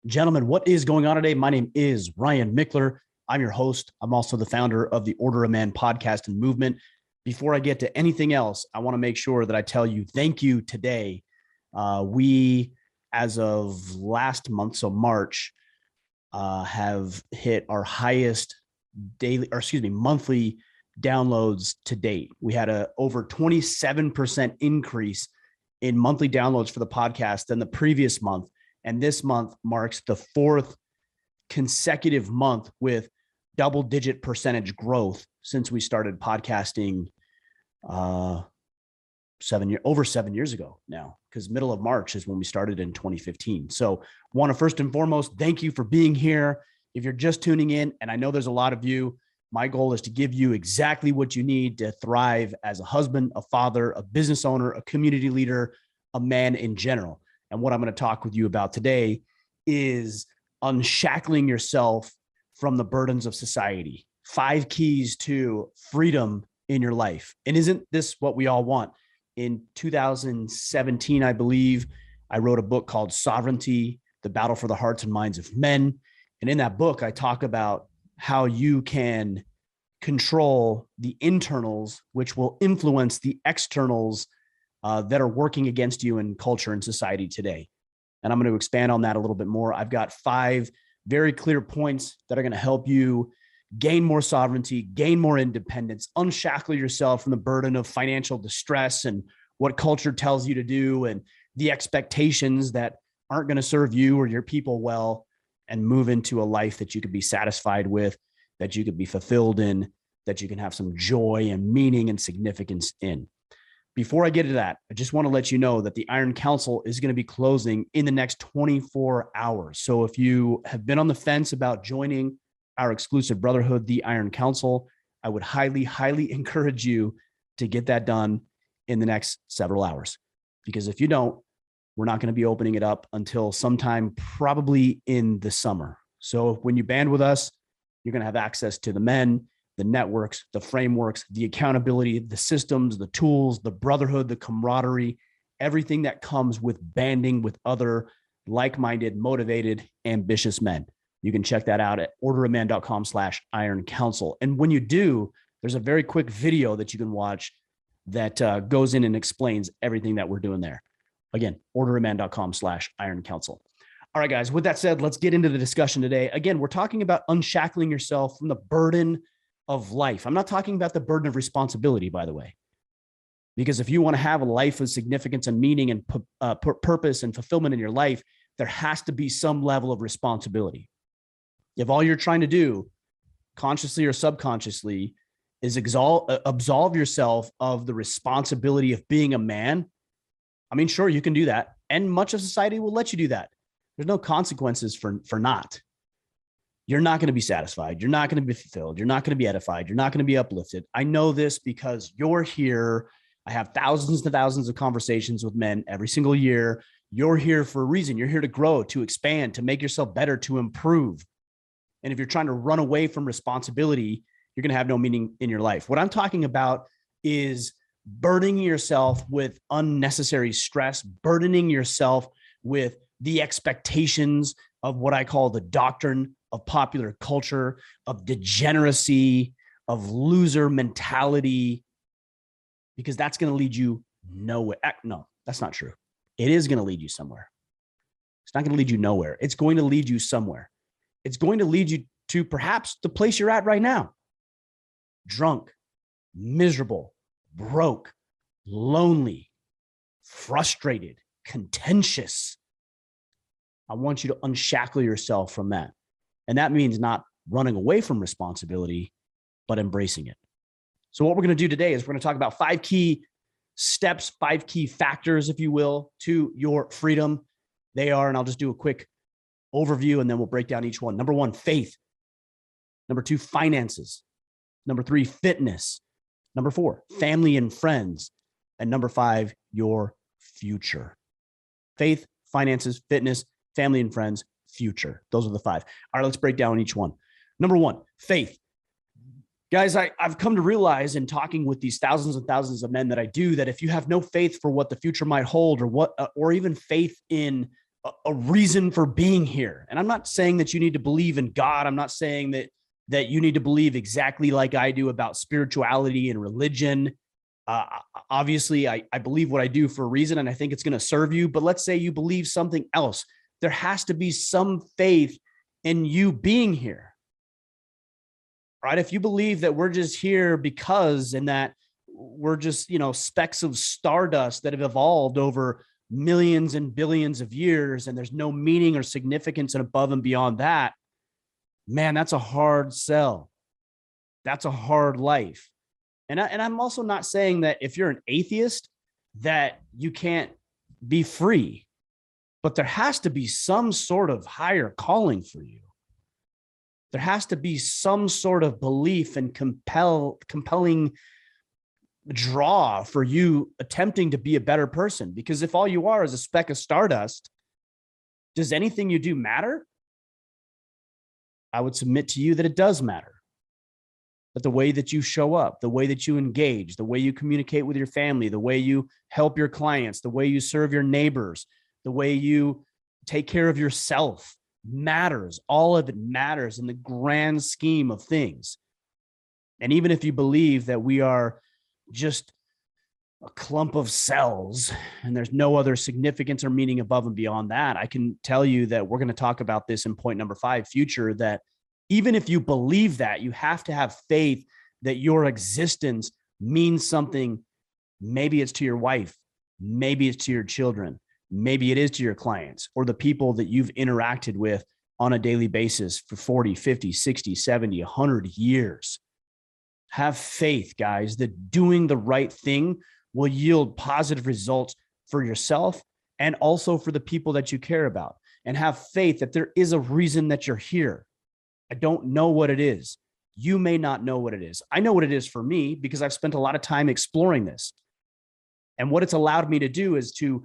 Gentlemen, what is going on today? My name is Ryan Mickler. I'm your host. I'm also the founder of the Order of Man podcast and movement. Before I get to anything else, I want to make sure that I tell you thank you today. We, as of last month, so March, have hit our highest monthly downloads to date. We had a over 27% increase in monthly downloads for the podcast than the previous month. And this month marks the fourth consecutive month with double-digit percentage growth since we started podcasting over 7 years ago now, because middle of March is when we started in 2015. So want to first and foremost, thank you for being here. If you're just tuning in, and I know there's a lot of you, my goal is to give you exactly what you need to thrive as a husband, a father, a business owner, a community leader, a man in general. And what I'm going to talk with you about today is unshackling yourself from the burdens of society. 5 keys to freedom in your life. And isn't this what we all want? In 2017, I believe, I wrote a book called Sovereignty, The Battle for the Hearts and Minds of Men. And in that book, I talk about how you can control the internals, which will influence the externals that are working against you in culture and society today. And I'm going to expand on that a little bit more. I've got 5 very clear points that are going to help you gain more sovereignty, gain more independence, unshackle yourself from the burden of financial distress and what culture tells you to do and the expectations that aren't going to serve you or your people well, and move into a life that you could be satisfied with, that you could be fulfilled in, that you can have some joy and meaning and significance in. Before I get to that, I just want to let you know that the Iron Council is going to be closing in the next 24 hours. So if you have been on the fence about joining our exclusive brotherhood, the Iron Council, I would highly, highly encourage you to get that done in the next several hours. Because if you don't, we're not going to be opening it up until sometime probably in the summer. So when you band with us, you're going to have access to the men, the networks, the frameworks, the accountability, the systems, the tools, the brotherhood, the camaraderie, everything that comes with banding with other like-minded, motivated, ambitious men. You can check that out at orderofman.com/Iron Council. And when you do, there's a very quick video that you can watch that goes in and explains everything that we're doing there. Again, orderofman.com/Iron Council. All right, guys, with that said, let's get into the discussion today. Again, we're talking about unshackling yourself from the burden of life. I'm not talking about the burden of responsibility, by the way, because if you want to have a life of significance and meaning and purpose and fulfillment in your life, there has to be some level of responsibility. If all you're trying to do, consciously or subconsciously, is absolve yourself of the responsibility of being a man, I mean, sure, you can do that. And much of society will let you do that. There's no consequences for not. You're not going to be satisfied. You're not going to be fulfilled. You're not going to be edified. You're not going to be uplifted. I know this because you're here. I have thousands and thousands of conversations with men every single year. You're here for a reason. You're here to grow, to expand, to make yourself better, to improve. And if you're trying to run away from responsibility, you're going to have no meaning in your life. What I'm talking about is burdening yourself with unnecessary stress, burdening yourself with the expectations of what I call the doctrine of popular culture, of degeneracy, of loser mentality, because that's going to lead you nowhere. No, that's not true. It is going to lead you somewhere. It's not going to lead you nowhere. It's going to lead you somewhere. It's going to lead you to perhaps the place you're at right now. Drunk, miserable, broke, lonely, frustrated, contentious. I want you to unshackle yourself from that. And that means not running away from responsibility, but embracing it. So what we're going to do today is we're going to talk about 5 key steps, 5 key factors, if you will, to your freedom. They are, and I'll just do a quick overview and then we'll break down each one. Number 1, faith. Number 2, finances. Number 3, fitness. Number 4, family and friends. And number 5, your future. Faith, finances, fitness, family and friends, future. Those are the 5. All right, let's break down each one. Number 1, faith. Guys, I've come to realize in talking with these thousands and thousands of men that I do, that if you have no faith for what the future might hold, or even faith in a reason for being here. And I'm not saying that you need to believe in God. I'm not saying that you need to believe exactly like I do about spirituality and religion. Uh, Obviously, I believe what I do for a reason, and I think it's going to serve you. But let's say you believe something else. There has to be some faith in you being here, right? If you believe that we're just here because, and that we're just, specks of stardust that have evolved over millions and billions of years, and there's no meaning or significance and above and beyond that, man, that's a hard sell. That's a hard life. And I'm also not saying that if you're an atheist that you can't be free, but there has to be some sort of higher calling for you. There has to be some sort of belief and compelling draw for you attempting to be a better person. Because if all you are is a speck of stardust, does anything you do matter? I would submit to you that it does matter. But the way that you show up, the way that you engage, the way you communicate with your family, the way you help your clients, the way you serve your neighbors, the way you take care of yourself matters. All of it matters in the grand scheme of things. And even if you believe that we are just a clump of cells and there's no other significance or meaning above and beyond that, I can tell you that we're going to talk about this in point number 5, future, that even if you believe that, you have to have faith that your existence means something. Maybe it's to your wife, maybe it's to your children, maybe it is to your clients or the people that you've interacted with on a daily basis for 40, 50, 60, 70, 100 years. Have faith, guys, that doing the right thing will yield positive results for yourself and also for the people that you care about. And have faith that there is a reason that you're here. I don't know what it is. You may not know what it is. I know what it is for me because I've spent a lot of time exploring this. And what it's allowed me to do is to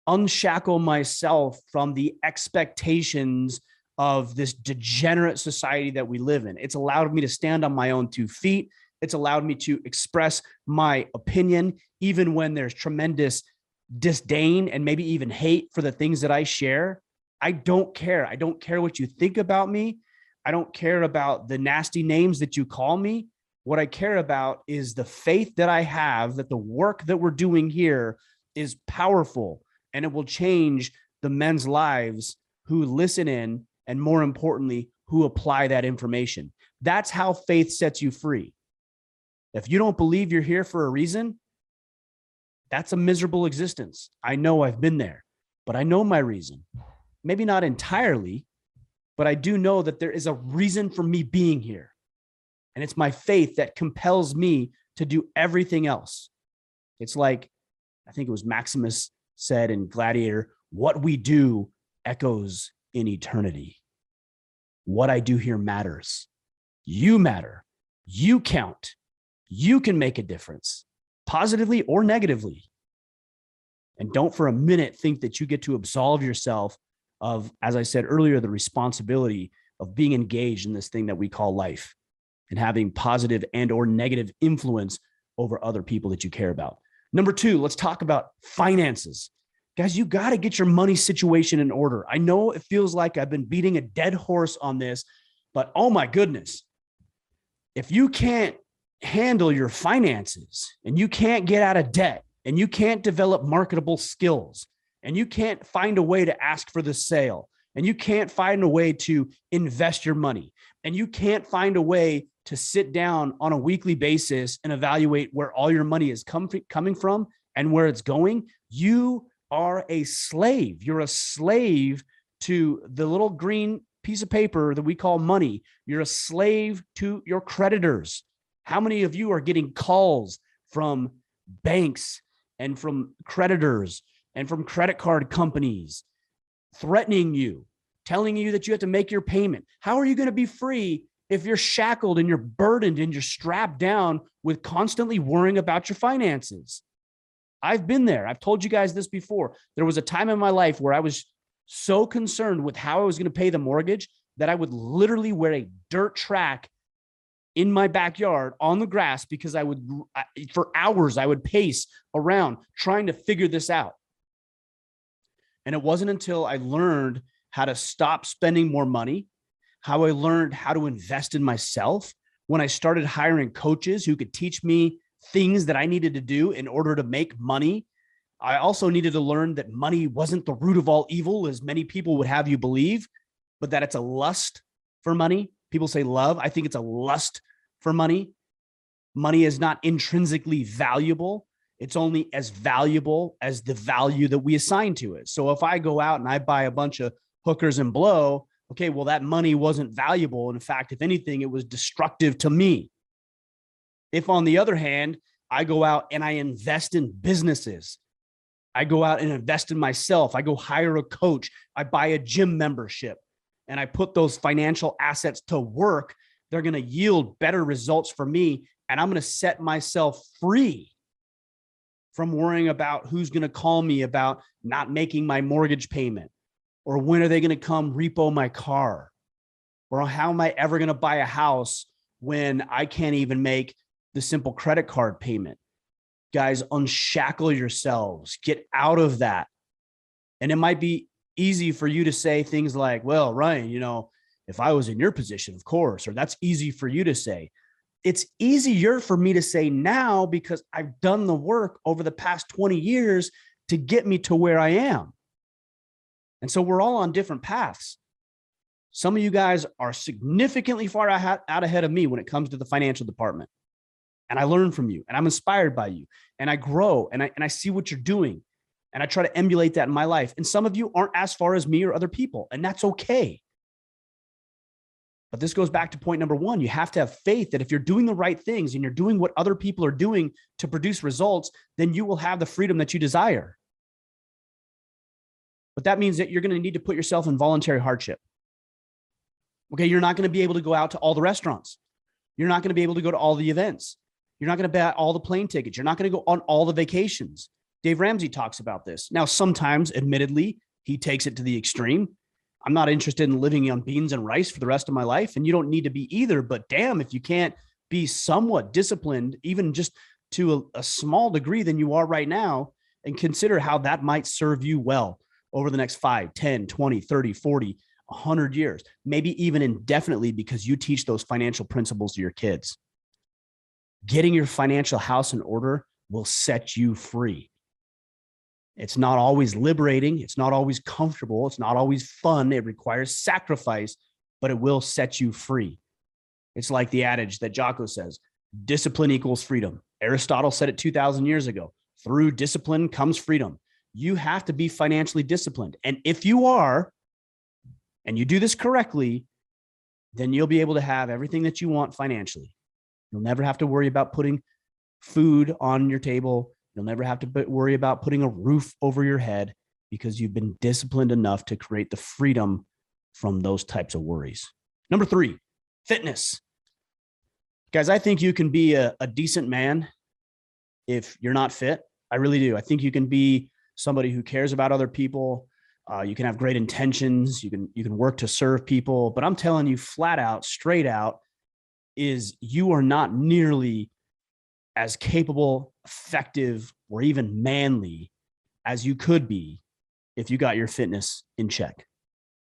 unshackle myself from the expectations of this degenerate society that we live in. It's allowed me to stand on my own 2 feet. It's allowed me to express my opinion, even when there's tremendous disdain and maybe even hate for the things that I share. I don't care. I don't care what you think about me. I don't care about the nasty names that you call me. What I care about is the faith that I have that the work that we're doing here is powerful and it will change the men's lives who listen in and, more importantly, who apply that information. That's how faith sets you free. If you don't believe you're here for a reason, that's a miserable existence. I know I've been there, but I know my reason. Maybe not entirely, but I do know that there is a reason for me being here. And it's my faith that compels me to do everything else. It's like, I think it was Maximus said in Gladiator, what we do echoes in eternity. What I do here matters. You matter. You count. You can make a difference, positively or negatively. And don't for a minute think that you get to absolve yourself of, as I said earlier, the responsibility of being engaged in this thing that we call life and having positive and or negative influence over other people that you care about. Number 2, let's talk about finances. Guys, you got to get your money situation in order. I know it feels like I've been beating a dead horse on this, but oh my goodness, if you can't handle your finances and you can't get out of debt and you can't develop marketable skills and you can't find a way to ask for the sale and you can't find a way to invest your money and you can't find a way to sit down on a weekly basis and evaluate where all your money is coming from and where it's going, you are a slave. You're a slave to the little green piece of paper that we call money. You're a slave to your creditors. How many of you are getting calls from banks and from creditors and from credit card companies threatening you, telling you that you have to make your payment? How are you going to be free if you're shackled and you're burdened and you're strapped down with constantly worrying about your finances? I've been there. I've told you guys this before. There was a time in my life where I was so concerned with how I was going to pay the mortgage that I would literally wear a dirt track in my backyard on the grass because for hours, I would pace around trying to figure this out. And it wasn't until I learned how to stop spending more money, how I learned how to invest in myself, when I started hiring coaches who could teach me things that I needed to do in order to make money. I also needed to learn that money wasn't the root of all evil, as many people would have you believe, but that it's a lust for money. People say love. I think it's a lust for money. Money is not intrinsically valuable. It's only as valuable as the value that we assign to it. So if I go out and I buy a bunch of hookers and blow, okay, well, that money wasn't valuable. In fact, if anything, it was destructive to me. If, on the other hand, I go out and I invest in businesses, I go out and invest in myself, I go hire a coach, I buy a gym membership, and I put those financial assets to work, they're going to yield better results for me. And I'm going to set myself free from worrying about who's going to call me about not making my mortgage payment, or when are they going to come repo my car, or how am I ever going to buy a house when I can't even make the simple credit card payment. Guys, unshackle yourselves, get out of that. And it might be easy for you to say things like, well, Ryan, if I was in your position, of course, or that's easy for you to say. It's easier for me to say now because I've done the work over the past 20 years to get me to where I am. And so we're all on different paths. Some of you guys are significantly far out ahead of me when it comes to the financial department. And I learn from you, and I'm inspired by you, and I grow, and I see what you're doing, and I try to emulate that in my life. And some of you aren't as far as me or other people, and that's okay. But this goes back to point number one. You have to have faith that if you're doing the right things and you're doing what other people are doing to produce results, then you will have the freedom that you desire. But that means that you're going to need to put yourself in voluntary hardship. Okay, you're not going to be able to go out to all the restaurants. You're not going to be able to go to all the events. You're not going to buy all the plane tickets. You're not going to go on all the vacations. Dave Ramsey talks about this. Now, sometimes, admittedly, he takes it to the extreme. I'm not interested in living on beans and rice for the rest of my life, and you don't need to be either. But damn, if you can't be somewhat disciplined, even just to a small degree than you are right now, and consider how that might serve you well over the next 5, 10, 20, 30, 40, 100 years, maybe even indefinitely, because you teach those financial principles to your kids. Getting your financial house in order will set you free. It's not always liberating. It's not always comfortable. It's not always fun. It requires sacrifice, but it will set you free. It's like the adage that Jocko says, discipline equals freedom. Aristotle said it 2,000 years ago. Through discipline comes freedom. You have to be financially disciplined. And if you are, and you do this correctly, then you'll be able to have everything that you want financially. You'll never have to worry about putting food on your table. You'll never have to worry about putting a roof over your head, because you've been disciplined enough to create the freedom from those types of worries. Number 3, fitness. Guys, I think you can be a decent man if you're not fit. I really do. I think you can be somebody who cares about other people. You can have great intentions. You can work to serve people. But I'm telling you flat out, straight out, is you are not nearly as capable, effective, or even manly as you could be if you got your fitness in check.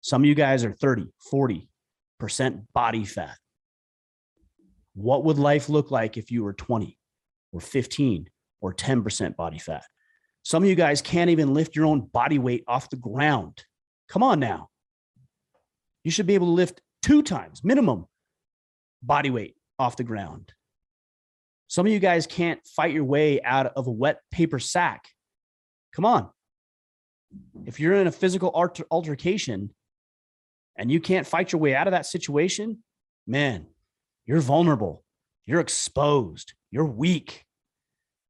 Some of you guys are 30, 40% body fat. What would life look like if you were 20 or 15 or 10% body fat? Some of you guys can't even lift your own body weight off the ground. Come on now. You should be able to lift 2 times minimum body weight off the ground. Some of you guys can't fight your way out of a wet paper sack. Come on. If you're in a physical altercation and you can't fight your way out of that situation, man, you're vulnerable. You're exposed. You're weak.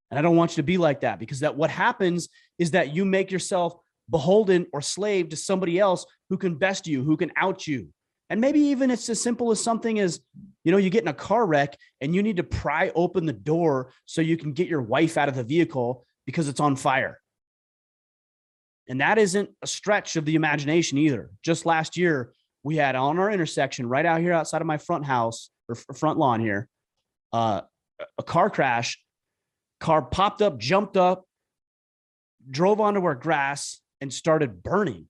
And I don't want you to be like that, because what happens is that you make yourself beholden or slave to somebody else who can best you, who can out you. And maybe even it's as simple as something as, you get in a car wreck and you need to pry open the door so you can get your wife out of the vehicle because it's on fire. And that isn't a stretch of the imagination either. Just last year, we had on our intersection right out here outside of my front house or front lawn here, a car crash. Car popped up, jumped up, drove onto our grass, and started burning.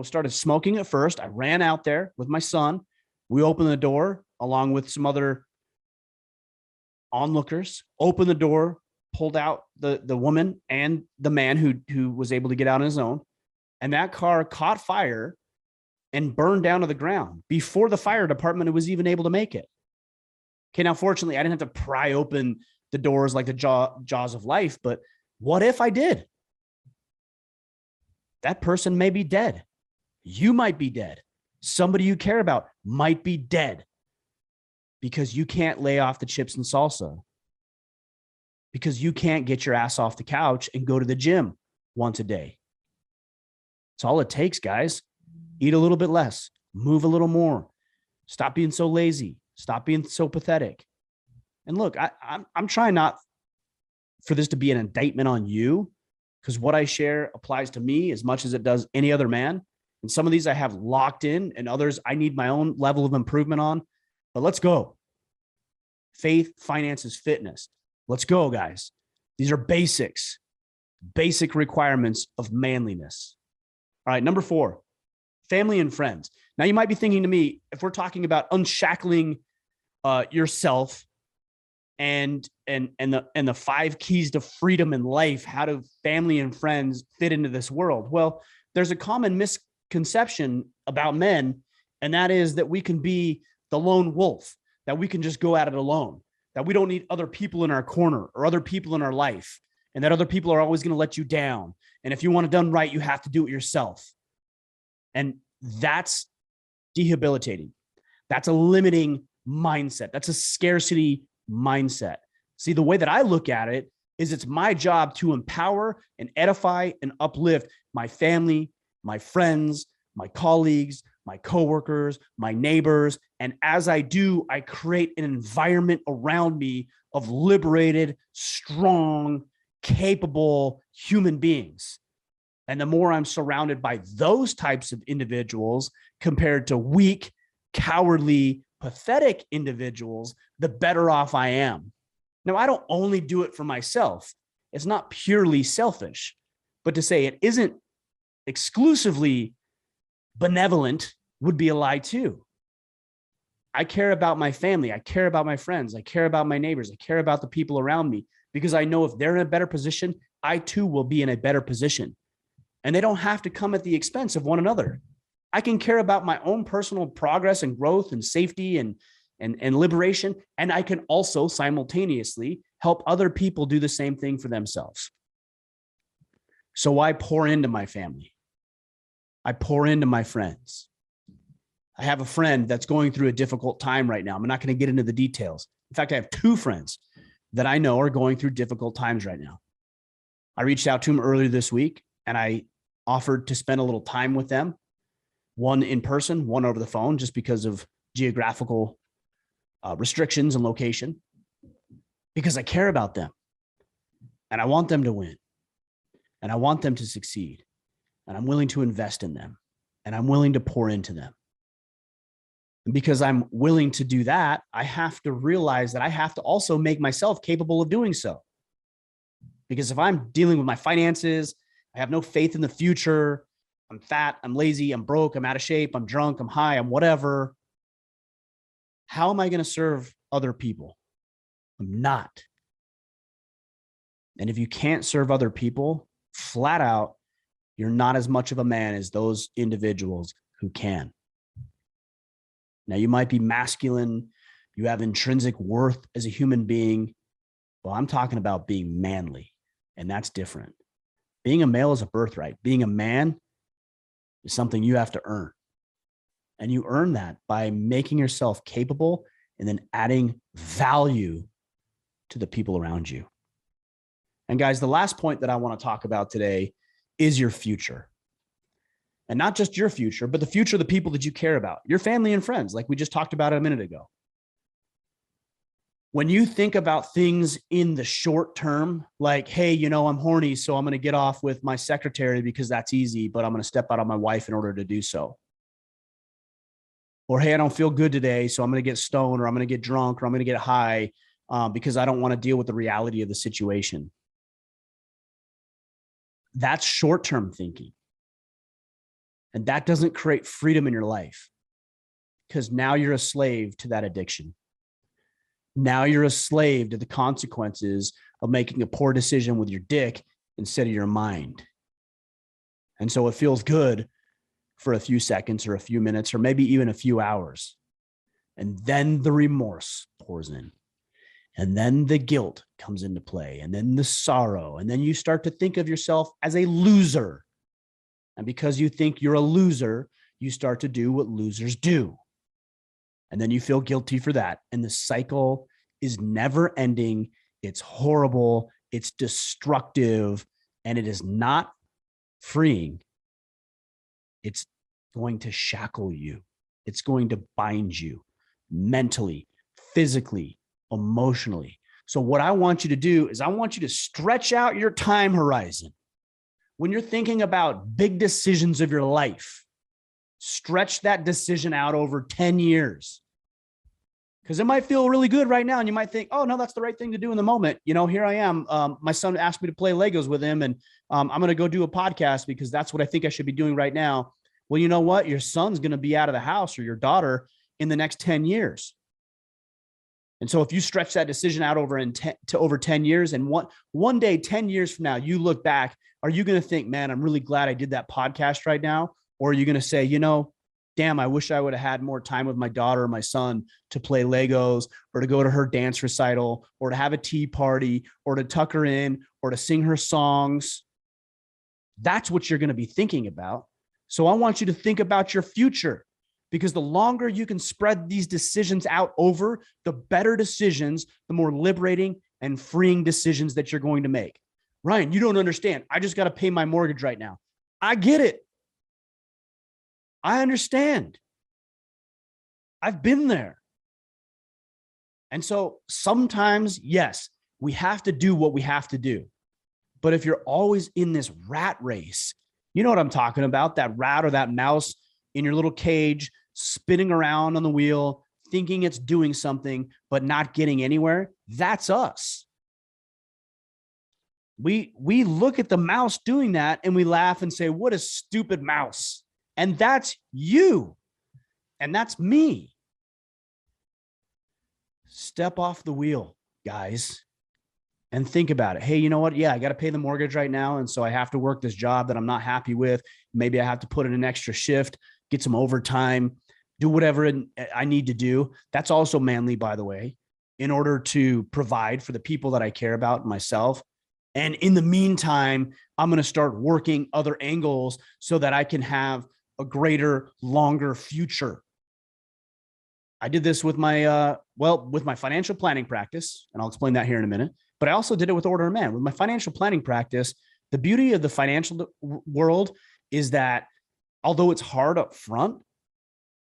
Started smoking at first. I ran out there with my son. We opened the door along with some other onlookers, opened the door, pulled out the woman and the man who was able to get out on his own. And that car caught fire and burned down to the ground before the fire department was even able to make it. Okay, now fortunately, I didn't have to pry open the doors like the jaws of life, but what if I did? That person may be dead. You might be dead. Somebody you care about might be dead because you can't lay off the chips and salsa, because you can't get your ass off the couch and go to the gym once a day. It's all it takes, guys. Eat a little bit less, move a little more, stop being so lazy, stop being so pathetic. And look, I'm trying not for this to be an indictment on you, because what I share applies to me as much as it does any other man. And some of these I have locked in, and others I need my own level of improvement on. But let's go. Faith, finances, fitness. Let's go, guys. These are basics, basic requirements of manliness. All right, number 4, family and friends. Now, you might be thinking to me, if we're talking about unshackling yourself and the 5 keys to freedom in life, how do family and friends fit into this world? Well, there's a common misconception about men, and that is that we can be the lone wolf, that we can just go at it alone, that we don't need other people in our corner or other people in our life, and that other people are always going to let you down. And if you want it done right, you have to do it yourself. And that's debilitating. That's a limiting mindset. That's a scarcity mindset. See, the way that I look at it is it's my job to empower and edify and uplift my family, my friends, my colleagues, my coworkers, my neighbors. And as I do, I create an environment around me of liberated, strong, capable human beings. And the more I'm surrounded by those types of individuals compared to weak, cowardly, pathetic individuals, the better off I am. Now, I don't only do it for myself. It's not purely selfish, but to say it isn't exclusively benevolent would be a lie too. I care about my family. I care about my friends. I care about my neighbors. I care about the people around me, because I know if they're in a better position, I too will be in a better position. And they don't have to come at the expense of one another. I can care about my own personal progress and growth and safety and liberation. And I can also simultaneously help other people do the same thing for themselves. So I pour into my family. I pour into my friends. I have a friend that's going through a difficult time right now. I'm not going to get into the details. In fact, I have 2 friends that I know are going through difficult times right now. I reached out to them earlier this week, and I offered to spend a little time with them, one in person, one over the phone, just because of geographical restrictions and location, because I care about them and I want them to win and I want them to succeed, and I'm willing to invest in them and I'm willing to pour into them. And because I'm willing to do that, I have to realize that I have to also make myself capable of doing so. Because if I'm dealing with my finances, I have no faith in the future, I'm fat, I'm lazy, I'm broke, I'm out of shape, I'm drunk, I'm high, I'm whatever, how am I going to serve other people? I'm not. And if you can't serve other people, flat out, you're not as much of a man as those individuals who can. Now, you might be masculine, you have intrinsic worth as a human being. Well, I'm talking about being manly, and that's different. Being a male is a birthright. Being a man is something you have to earn. And you earn that by making yourself capable and then adding value to the people around you. And guys, the last point that I want to talk about today is your future. And not just your future, but the future of the people that you care about, your family and friends, like we just talked about a minute ago. When you think about things in the short term, like, hey, I'm horny, so I'm going to get off with my secretary because that's easy, but I'm going to step out on my wife in order to do so. Or, hey, I don't feel good today, so I'm going to get stoned, or I'm going to get drunk, or I'm going to get high because I don't want to deal with the reality of the situation. That's short-term thinking. And that doesn't create freedom in your life, because now you're a slave to that addiction. Now you're a slave to the consequences of making a poor decision with your dick instead of your mind. And so it feels good for a few seconds or a few minutes or maybe even a few hours. And then the remorse pours in. And then the guilt comes into play. And then the sorrow. And then you start to think of yourself as a loser. And because you think you're a loser, you start to do what losers do. And then you feel guilty for that. And the cycle is never ending. It's horrible. It's destructive. And it is not freeing. It's going to shackle you. It's going to bind you mentally, physically, emotionally. So what I want you to do is I want you to stretch out your time horizon. When you're thinking about big decisions of your life, stretch that decision out over 10 years. Because it might feel really good right now. And you might think, oh, no, that's the right thing to do in the moment. You know, here I am. My son asked me to play Legos with him, and I'm going to go do a podcast because that's what I think I should be doing right now. Well, you know what? Your son's going to be out of the house, or your daughter, in the next 10 years. And so if you stretch that decision out over 10 years, and one day, 10 years from now, you look back, are you going to think, man, I'm really glad I did that podcast right now? Or are you going to say, you know, damn, I wish I would have had more time with my daughter or my son to play Legos, or to go to her dance recital, or to have a tea party, or to tuck her in, or to sing her songs? That's what you're going to be thinking about. So I want you to think about your future, because the longer you can spread these decisions out over, the better decisions, the more liberating and freeing decisions that you're going to make. Ryan, you don't understand. I just got to pay my mortgage right now. I get it. I understand. I've been there. And so sometimes, yes, we have to do what we have to do. But if you're always in this rat race, you know what I'm talking about, that rat or that mouse in your little cage, spinning around on the wheel, thinking it's doing something, but not getting anywhere. That's us. We look at the mouse doing that and we laugh and say, what a stupid mouse. And that's you. And that's me. Step off the wheel, guys, and think about it. Hey, you know what? Yeah, I got to pay the mortgage right now. And so I have to work this job that I'm not happy with. Maybe I have to put in an extra shift, get some overtime, do whatever I need to do. That's also manly, by the way, in order to provide for the people that I care about, myself. And in the meantime, I'm going to start working other angles so that I can have a greater, longer future. I did this with my, with my financial planning practice, and I'll explain that here in a minute. But I also did it with Order of Man. With my financial planning practice, the beauty of the financial world is that although it's hard up front,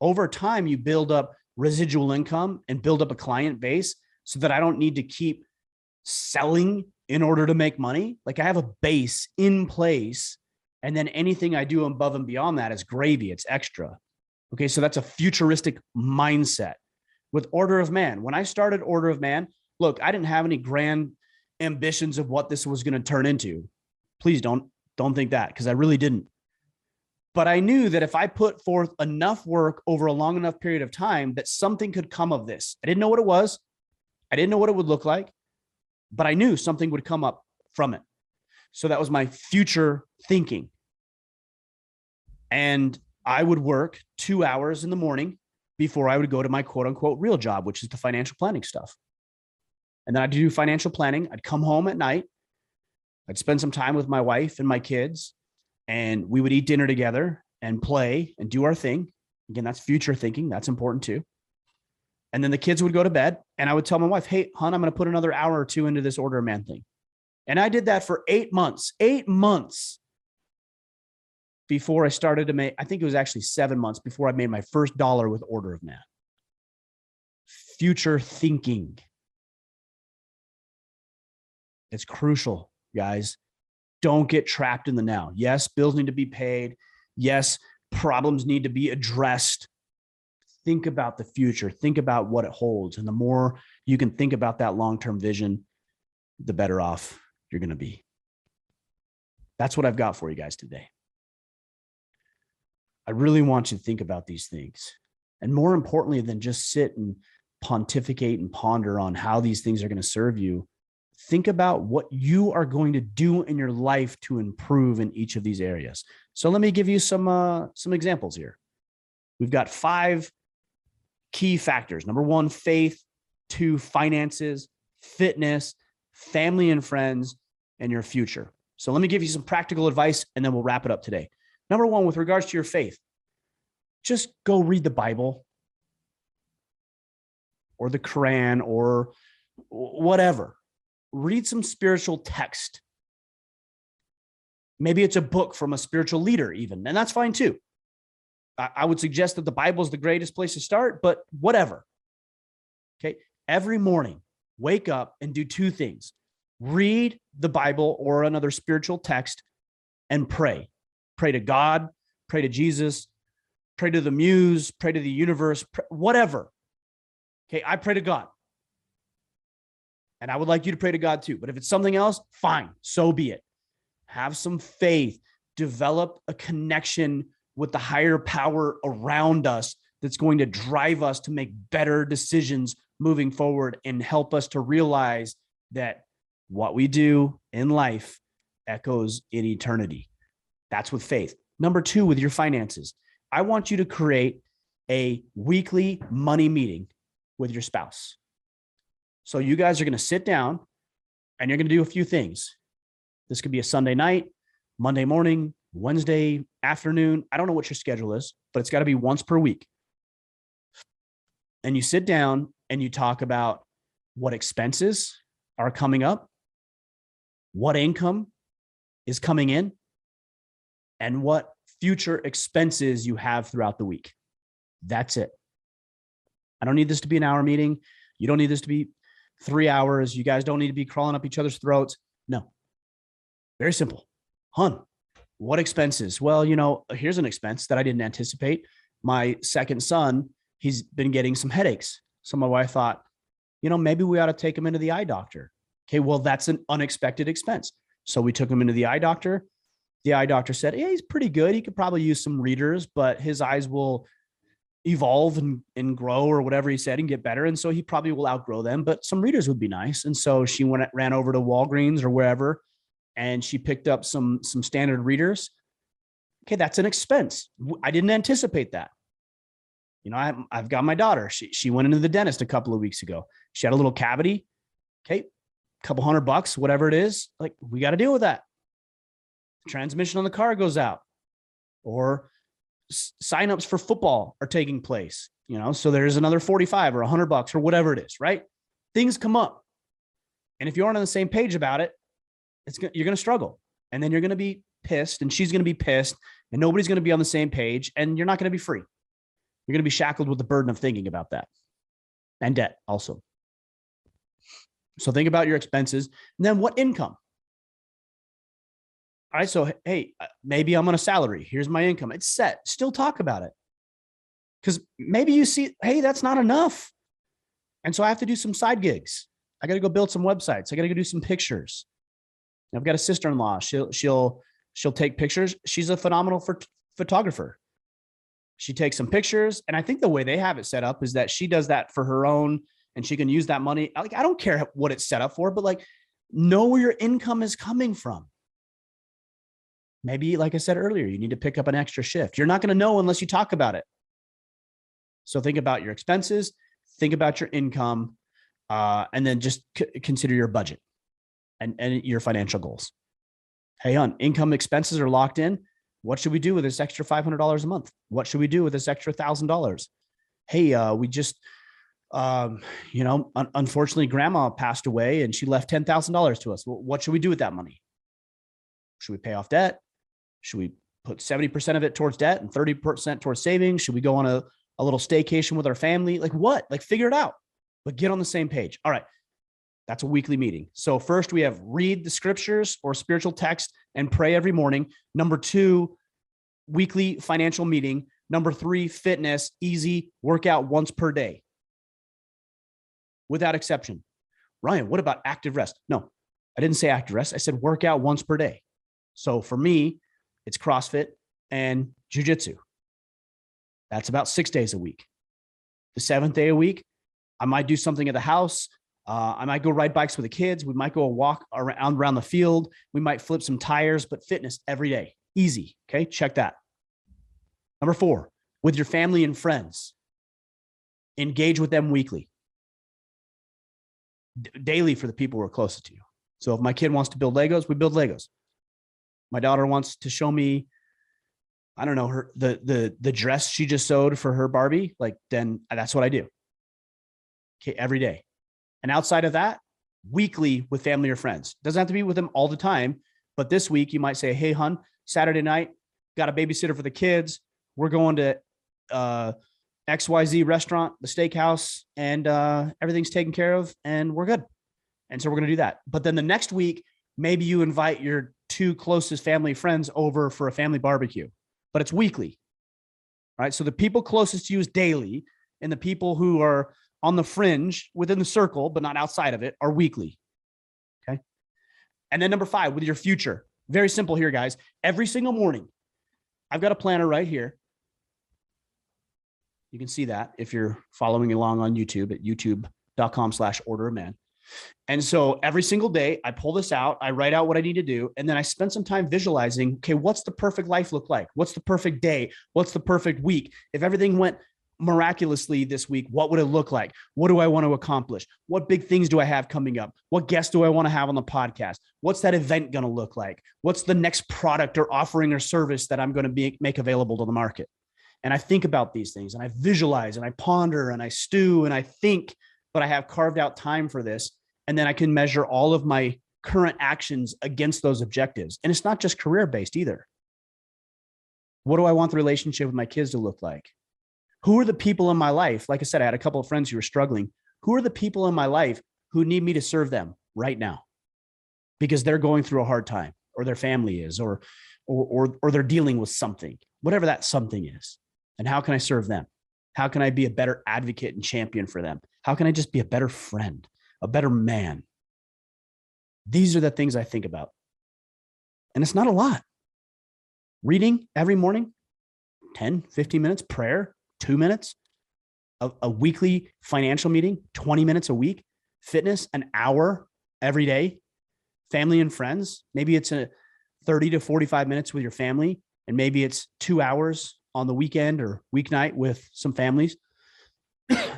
over time, you build up residual income and build up a client base so that I don't need to keep selling in order to make money. Like, I have a base in place, and then anything I do above and beyond that is gravy. It's extra. Okay. So that's a futuristic mindset. With Order of Man, when I started Order of Man, look, I didn't have any grand ambitions of what this was going to turn into. Please don't think that, because I really didn't. But I knew that if I put forth enough work over a long enough period of time, that something could come of this. I didn't know what it was. I didn't know what it would look like, but I knew something would come up from it. So that was my future thinking. And I would work 2 hours in the morning before I would go to my quote unquote real job, which is the financial planning stuff. And then I'd do financial planning. I'd come home at night. I'd spend some time with my wife and my kids, and we would eat dinner together and play and do our thing. Again, that's future thinking. That's important too. And then the kids would go to bed, and I would tell my wife, hey, hon, I'm going to put another hour or two into this Order of Man thing. And I did that for 8 months before I started to make, I think it was actually 7 months before I made my first dollar with Order of Man. Future thinking. It's crucial, guys. Don't get trapped in the now. Yes, bills need to be paid. Yes, problems need to be addressed. Think about the future. Think about what it holds. And the more you can think about that long-term vision, the better off you're going to be. That's what I've got for you guys today. I really want you to think about these things. And more importantly than just sit and pontificate and ponder on how these things are going to serve you, think about what you are going to do in your life to improve in each of these areas. So let me give you some examples here. We've got 5 key factors. Number 1, faith. 2, finances, fitness, family and friends, and your future. So let me give you some practical advice and then we'll wrap it up today. Number 1, with regards to your faith, just go read the Bible or the Quran or whatever. Read some spiritual text. Maybe it's a book from a spiritual leader even, and that's fine too. I would suggest that the Bible is the greatest place to start, but whatever. Okay. Every morning, wake up and do 2 things. Read the Bible or another spiritual text and pray. Pray to God, pray to Jesus, pray to the muse, pray to the universe, whatever. Okay. I pray to God. And I would like you to pray to God too. But if it's something else, fine. So be it. Have some faith. Develop a connection with the higher power around us that's going to drive us to make better decisions moving forward and help us to realize that what we do in life echoes in eternity. That's with faith. Number 2, with your finances. I want you to create a weekly money meeting with your spouse. So you guys are going to sit down and you're going to do a few things. This could be a Sunday night, Monday morning, Wednesday afternoon. I don't know what your schedule is, but it's got to be once per week. And you sit down and you talk about what expenses are coming up, what income is coming in, and what future expenses you have throughout the week. That's it. I don't need this to be an hour meeting. You don't need this to be 3 hours. You guys don't need to be crawling up each other's throats. No. Very simple. Hun, what expenses? Well, here's an expense that I didn't anticipate. My second son, he's been getting some headaches. So my wife thought, maybe we ought to take him into the eye doctor. Okay, well, that's an unexpected expense. So we took him into the eye doctor. The eye doctor said, yeah, he's pretty good. He could probably use some readers, but his eyes will evolve and grow or whatever he said and get better. And so he probably will outgrow them, but some readers would be nice. And so she ran over to Walgreens or wherever, and she picked up some standard readers. Okay, that's an expense. I didn't anticipate that. I've got my daughter. She went into the dentist a couple of weeks ago. She had a little cavity. Okay, a couple $100, whatever it is. Like, we got to deal with that. The transmission on the car goes out, or signups for football are taking place. So there's another 45 or $100 or whatever it is, right? Things come up, and if you aren't on the same page about it, you're going to struggle, and then you're going to be pissed, and she's going to be pissed, and nobody's going to be on the same page, and you're not going to be free. You're going to be shackled with the burden of thinking about that, and debt also. So think about your expenses, and then what income? All right. So, hey, maybe I'm on a salary. Here's my income. It's set. Still talk about it. Because maybe you see, hey, that's not enough. And so I have to do some side gigs. I got to go build some websites. I got to go do some pictures. I've got a sister-in-law. She'll take pictures. She's a phenomenal photographer. She takes some pictures. And I think the way they have it set up is that she does that for her own, and she can use that money. Like, I don't care what it's set up for, but know where your income is coming from. Maybe, like I said earlier, you need to pick up an extra shift. You're not going to know unless you talk about it. So think about your expenses, think about your income, and then just consider your budget and your financial goals. Hey, hon, income expenses are locked in. What should we do with this extra $500 a month? What should we do with this extra $1,000? Hey, we just, unfortunately, grandma passed away and she left $10,000 to us. Well, what should we do with that money? Should we pay off debt? Should we put 70% of it towards debt and 30% towards savings? Should we go on a little staycation with our family? Figure it out, but get on the same page. All right. That's a weekly meeting. So first we have read the scriptures or spiritual text and pray every morning. Number 2, weekly financial meeting. Number 3, fitness, easy workout once per day. Without exception. Ryan, what about active rest? No, I didn't say active rest. I said workout once per day. So for me, it's CrossFit and jujitsu. That's about 6 days a week. The seventh day a week, I might do something at the house. I might go ride bikes with the kids. We might go a walk around the field. We might flip some tires, but fitness every day. Easy. Okay. Check that. Number 4, with your family and friends, engage with them weekly, daily for the people who are closest to you. So if my kid wants to build Legos, we build Legos. My daughter wants to show me, I don't know, the dress she just sewed for her Barbie. Like, then that's what I do. Okay. Every day. And outside of that, weekly with family or friends. Doesn't have to be with them all the time, but this week you might say, hey, hun, Saturday night, got a babysitter for the kids. We're going to XYZ restaurant, the steakhouse, and everything's taken care of and we're good. And so we're going to do that. But then the next week, maybe you invite your 2 closest family friends over for a family barbecue, but it's weekly, right? So the people closest to you is daily, and the people who are on the fringe within the circle, but not outside of it, are weekly. Okay. And then number 5, with your future. Very simple here, guys. Every single morning, I've got a planner right here. You can see that if you're following along on YouTube at youtube.com/orderoman. And so every single day I pull this out, I write out what I need to do. And then I spend some time visualizing, okay, what's the perfect life look like? What's the perfect day? What's the perfect week? If everything went miraculously this week, what would it look like? What do I want to accomplish? What big things do I have coming up? What guests do I want to have on the podcast? What's that event going to look like? What's the next product or offering or service that I'm going to make available to the market? And I think about these things and I visualize and I ponder and I stew and I think, but I have carved out time for this. And then I can measure all of my current actions against those objectives. And it's not just career-based either. What do I want the relationship with my kids to look like? Who are the people in my life? Like I said, I had a couple of friends who were struggling. Who are the people in my life who need me to serve them right now? Because they're going through a hard time, or their family is, or they're dealing with something, whatever that something is. And how can I serve them? How can I be a better advocate and champion for them? How can I just be a better friend, a better man? These are the things I think about. And it's not a lot. Reading every morning, 10, 15 minutes, prayer, 2 minutes, a weekly financial meeting, 20 minutes a week, fitness, an hour every day, family and friends. Maybe it's a 30 to 45 minutes with your family, and maybe it's 2 hours on the weekend or weeknight with some families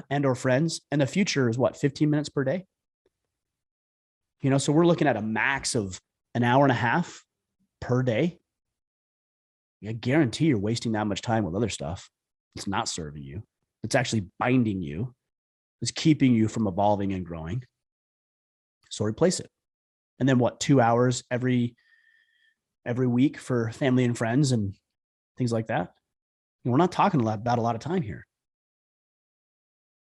and or friends. And the future is what, 15 minutes per day? You know, so we're looking at a max of an hour and a half per day. I guarantee you're wasting that much time with other stuff. It's not serving you. It's actually binding you. It's keeping you from evolving and growing. So replace it. And then what, 2 hours every week for family and friends and things like that. We're not talking about a lot of time here.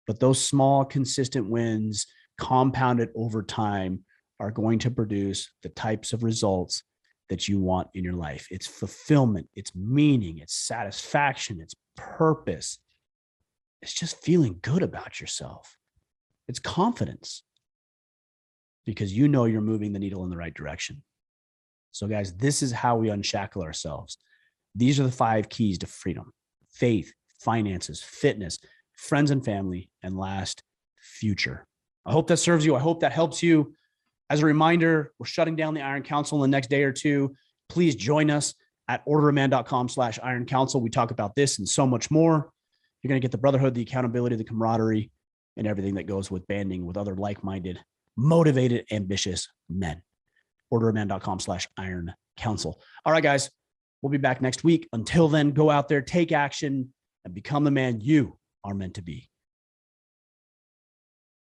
But those small, consistent wins compounded over time are going to produce the types of results that you want in your life. It's fulfillment, it's meaning, it's satisfaction, it's purpose. It's just feeling good about yourself. It's confidence, because you know you're moving the needle in the right direction. So guys, this is how we unshackle ourselves. These are the 5 keys to freedom: faith, finances, fitness, friends and family, and last, future. I hope that serves you. I hope that helps you. As a reminder, we're shutting down the Iron Council in the next day or two. Please join us at orderoman.com/Iron Council. We talk about this and so much more. You're going to get the brotherhood, the accountability, the camaraderie, and everything that goes with banding with other like-minded, motivated, ambitious men. orderoman.com/Iron Council. All right, guys, we'll be back next week. Until then, go out there, take action, and become the man you are meant to be.